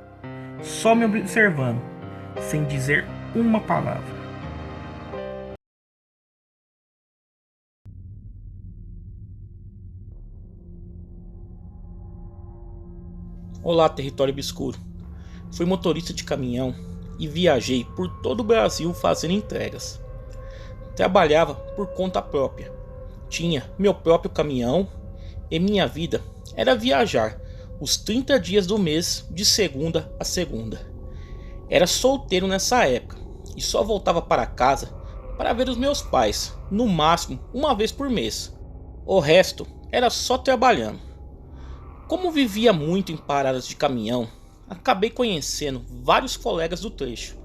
só me observando, sem dizer uma palavra. Olá, território obscuro. Fui motorista de caminhão e viajei por todo o Brasil fazendo entregas. Trabalhava por conta própria. Tinha meu próprio caminhão e minha vida era viajar os 30 dias do mês de segunda a segunda. Era solteiro nessa época e só voltava para casa para ver os meus pais, no máximo uma vez por mês. O resto era só trabalhando. Como vivia muito em paradas de caminhão, acabei conhecendo vários colegas do trecho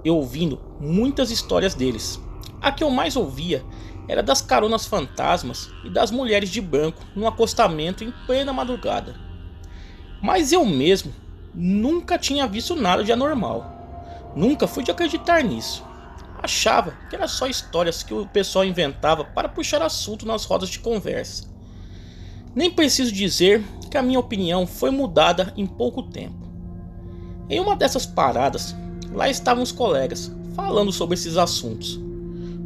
e ouvindo muitas histórias deles. A que eu mais ouvia era das caronas fantasmas e das mulheres de branco no acostamento em plena madrugada. Mas eu mesmo nunca tinha visto nada de anormal. Nunca fui de acreditar nisso. Achava que era só histórias que o pessoal inventava para puxar assunto nas rodas de conversa. Nem preciso dizer que a minha opinião foi mudada em pouco tempo. Em uma dessas paradas, lá estavam os colegas falando sobre esses assuntos,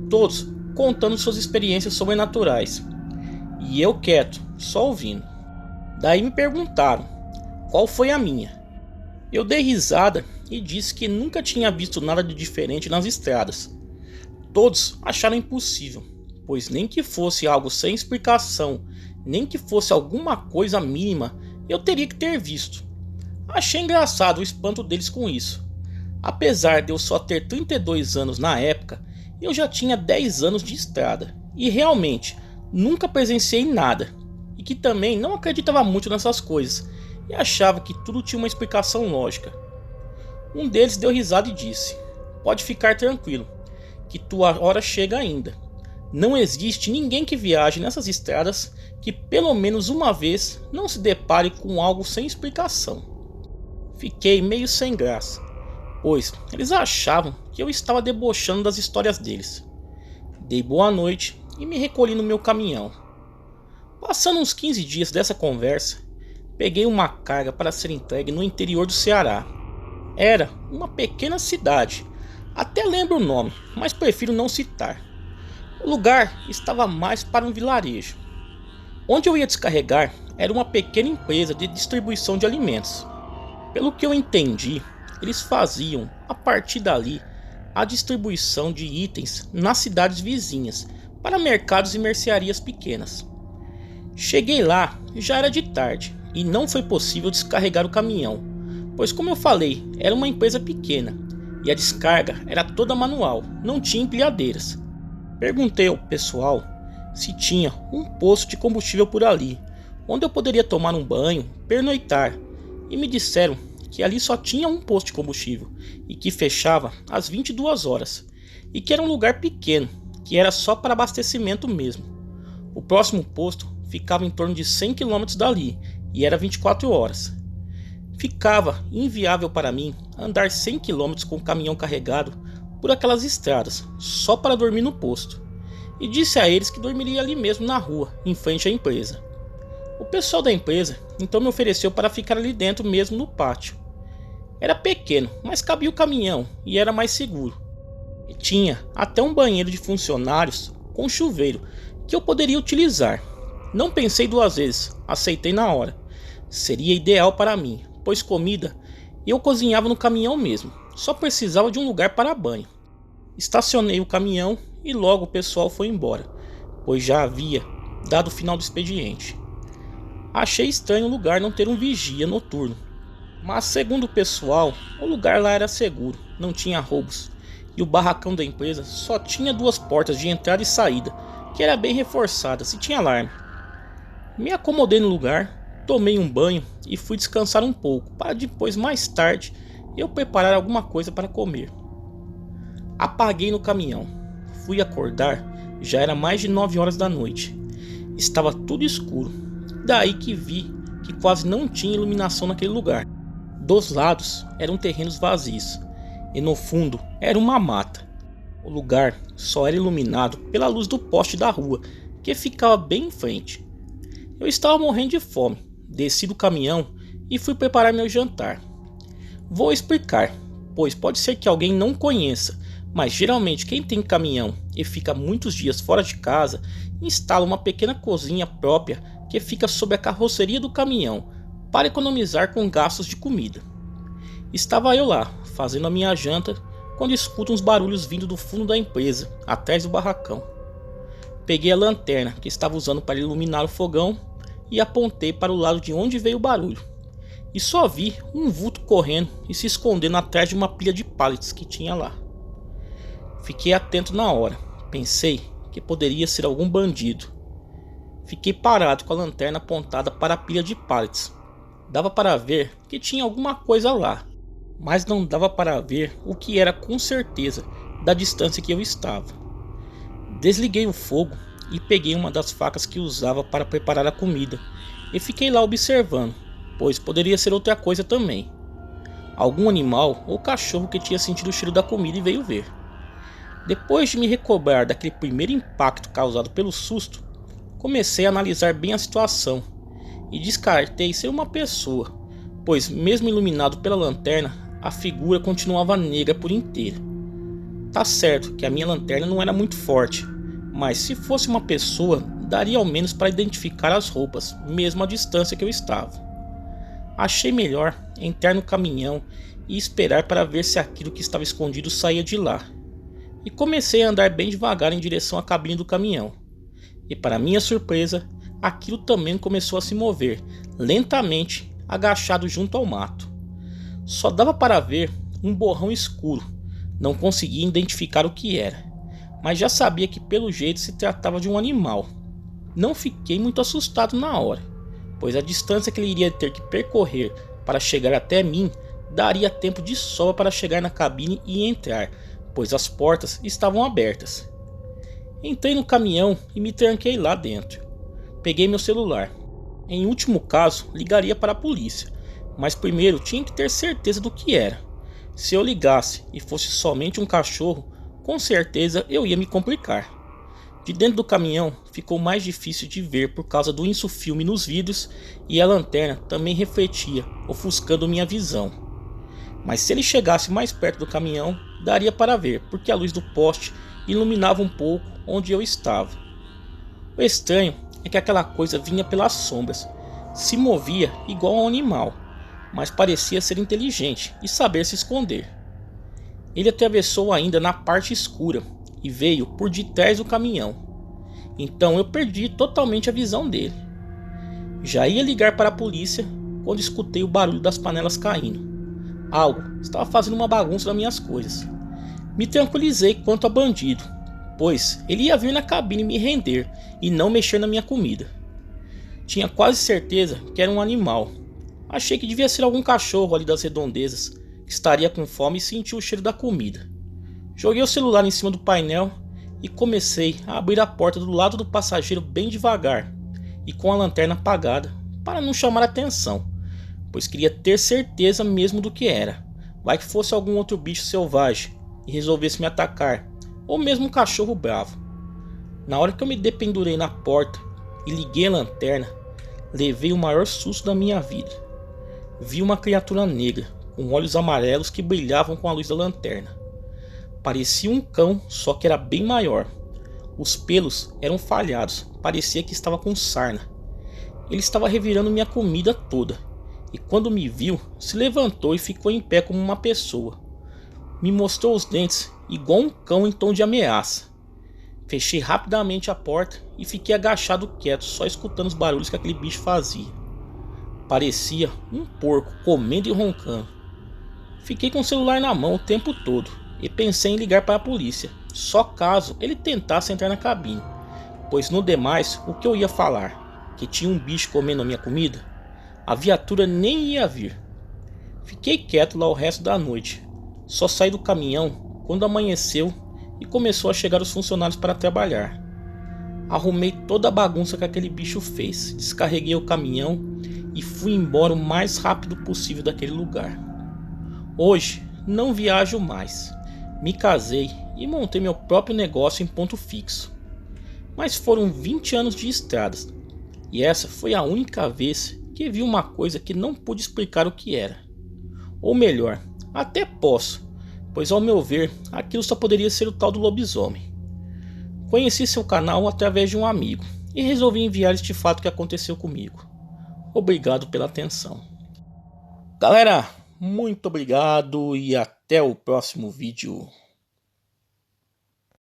todos contando suas experiências sobrenaturais, e eu quieto, só ouvindo. Daí me perguntaram qual foi a minha. Eu dei risada e disse que nunca tinha visto nada de diferente nas estradas. Todos acharam impossível, pois nem que fosse algo sem explicação, nem que fosse alguma coisa mínima, eu teria que ter visto. Achei engraçado o espanto deles com isso. Apesar de eu só ter 32 anos na época, eu já tinha 10 anos de estrada e realmente nunca presenciei nada, e que também não acreditava muito nessas coisas e achava que tudo tinha uma explicação lógica. Um deles deu risada e disse: "Pode ficar tranquilo, que tua hora chega ainda. Não existe ninguém que viaje nessas estradas que pelo menos uma vez não se depare com algo sem explicação." Fiquei meio sem graça, pois eles achavam que eu estava debochando das histórias deles. Dei boa noite e me recolhi no meu caminhão. Passando uns 15 dias dessa conversa, peguei uma carga para ser entregue no interior do Ceará. Era uma pequena cidade, até lembro o nome, mas prefiro não citar. O lugar estava mais para um vilarejo. Onde eu ia descarregar era uma pequena empresa de distribuição de alimentos. Pelo que eu entendi, eles faziam, a partir dali, a distribuição de itens nas cidades vizinhas para mercados e mercearias pequenas. Cheguei lá e já era de tarde e não foi possível descarregar o caminhão, pois, como eu falei, era uma empresa pequena e a descarga era toda manual, não tinha empilhadeiras. Perguntei ao pessoal se tinha um posto de combustível por ali, onde eu poderia tomar um banho, pernoitar, e me disseram que ali só tinha um posto de combustível e que fechava às 22 horas, e que era um lugar pequeno, que era só para abastecimento mesmo. O próximo posto ficava em torno de 100 km dali e era 24 horas. Ficava inviável para mim andar 100 km com o caminhão carregado por aquelas estradas só para dormir no posto, e disse a eles que dormiria ali mesmo na rua, em frente à empresa. O pessoal da empresa então me ofereceu para ficar ali dentro mesmo no pátio. Era pequeno, mas cabia o caminhão e era mais seguro. E tinha até um banheiro de funcionários com chuveiro que eu poderia utilizar. Não pensei duas vezes, aceitei na hora. Seria ideal para mim, pois comida eu cozinhava no caminhão mesmo, só precisava de um lugar para banho. Estacionei o caminhão e logo o pessoal foi embora, pois já havia dado o final do expediente. Achei estranho o lugar não ter um vigia noturno, mas segundo o pessoal, o lugar lá era seguro, não tinha roubos, e o barracão da empresa só tinha 2 portas de entrada e saída, que era bem reforçadas e tinha alarme. Me acomodei no lugar, tomei um banho e fui descansar um pouco, para depois, mais tarde, eu preparar alguma coisa para comer. Apaguei no caminhão, fui acordar, já era mais de 9 horas da noite, estava tudo escuro, daí que vi que quase não tinha iluminação naquele lugar. Dos lados eram terrenos vazios e no fundo era uma mata. O lugar só era iluminado pela luz do poste da rua, que ficava bem em frente. Eu estava morrendo de fome, desci do caminhão e fui preparar meu jantar. Vou explicar, pois pode ser que alguém não conheça, mas geralmente quem tem caminhão e fica muitos dias fora de casa, instala uma pequena cozinha própria que fica sob a carroceria do caminhão, para economizar com gastos de comida. Estava eu lá, fazendo a minha janta, quando escuto uns barulhos vindo do fundo da empresa, atrás do barracão. Peguei a lanterna que estava usando para iluminar o fogão e apontei para o lado de onde veio o barulho. E só vi um vulto correndo e se escondendo atrás de uma pilha de pallets que tinha lá. Fiquei atento na hora, pensei que poderia ser algum bandido. Fiquei parado com a lanterna apontada para a pilha de pallets. Dava para ver que tinha alguma coisa lá, mas não dava para ver o que era com certeza da distância que eu estava. Desliguei o fogo e peguei uma das facas que usava para preparar a comida e fiquei lá observando, pois poderia ser outra coisa também. Algum animal ou cachorro que tinha sentido o cheiro da comida e veio ver. Depois de me recobrar daquele primeiro impacto causado pelo susto, comecei a analisar bem a situação e descartei ser uma pessoa, pois mesmo iluminado pela lanterna, a figura continuava negra por inteira. Tá certo que a minha lanterna não era muito forte, mas se fosse uma pessoa, daria ao menos para identificar as roupas, mesmo à distância que eu estava. Achei melhor entrar no caminhão e esperar para ver se aquilo que estava escondido saía de lá. E comecei a andar bem devagar em direção à cabine do caminhão. E para minha surpresa, aquilo também começou a se mover, lentamente, agachado junto ao mato. Só dava para ver um borrão escuro, não conseguia identificar o que era, mas já sabia que pelo jeito se tratava de um animal. Não fiquei muito assustado na hora, pois a distância que ele iria ter que percorrer para chegar até mim daria tempo de sobra para chegar na cabine e entrar, pois as portas estavam abertas. Entrei no caminhão e me tranquei lá dentro. Peguei meu celular. Em último caso, ligaria para a polícia, mas primeiro tinha que ter certeza do que era. Se eu ligasse e fosse somente um cachorro, com certeza eu ia me complicar. De dentro do caminhão ficou mais difícil de ver por causa do insufilme nos vidros e a lanterna também refletia, ofuscando minha visão. Mas se ele chegasse mais perto do caminhão, daria para ver, porque a luz do poste iluminava um pouco onde eu estava. O estranho é que aquela coisa vinha pelas sombras, se movia igual a um animal, mas parecia ser inteligente e saber se esconder. Ele atravessou ainda na parte escura e veio por detrás do caminhão. Então eu perdi totalmente a visão dele. Já ia ligar para a polícia quando escutei o barulho das panelas caindo. Algo estava fazendo uma bagunça nas minhas coisas. Me tranquilizei quanto a bandido, pois ele ia vir na cabine me render e não mexer na minha comida. Tinha quase certeza que era um animal. Achei que devia ser algum cachorro ali das redondezas, que estaria com fome e sentiu o cheiro da comida. Joguei o celular em cima do painel e comecei a abrir a porta do lado do passageiro bem devagar e com a lanterna apagada para não chamar atenção, pois queria ter certeza mesmo do que era. Vai que fosse algum outro bicho selvagem e resolvesse me atacar, ou mesmo um cachorro bravo. Na hora que eu me dependurei na porta e liguei a lanterna, levei o maior susto da minha vida. Vi uma criatura negra, com olhos amarelos que brilhavam com a luz da lanterna. Parecia um cão, só que era bem maior. Os pelos eram falhados, parecia que estava com sarna. Ele estava revirando minha comida toda, e quando me viu, se levantou e ficou em pé como uma pessoa. Me mostrou os dentes, igual um cão em tom de ameaça. Fechei rapidamente a porta e fiquei agachado quieto, só escutando os barulhos que aquele bicho fazia. Parecia um porco comendo e roncando. Fiquei com o celular na mão o tempo todo e pensei em ligar para a polícia, só caso ele tentasse entrar na cabine, pois no demais o que eu ia falar? Que tinha um bicho comendo a minha comida? A viatura nem ia vir. Fiquei quieto lá o resto da noite. Só saí do caminhão quando amanheceu e começou a chegar os funcionários para trabalhar. Arrumei toda a bagunça que aquele bicho fez, descarreguei o caminhão e fui embora o mais rápido possível daquele lugar. Hoje não viajo mais, me casei e montei meu próprio negócio em ponto fixo. Mas foram 20 anos de estradas, e essa foi a única vez que vi uma coisa que não pude explicar o que era. Ou melhor, até posso, pois ao meu ver, aquilo só poderia ser o tal do lobisomem. Conheci seu canal através de um amigo e resolvi enviar este fato que aconteceu comigo. Obrigado pela atenção. Galera, muito obrigado e até o próximo vídeo.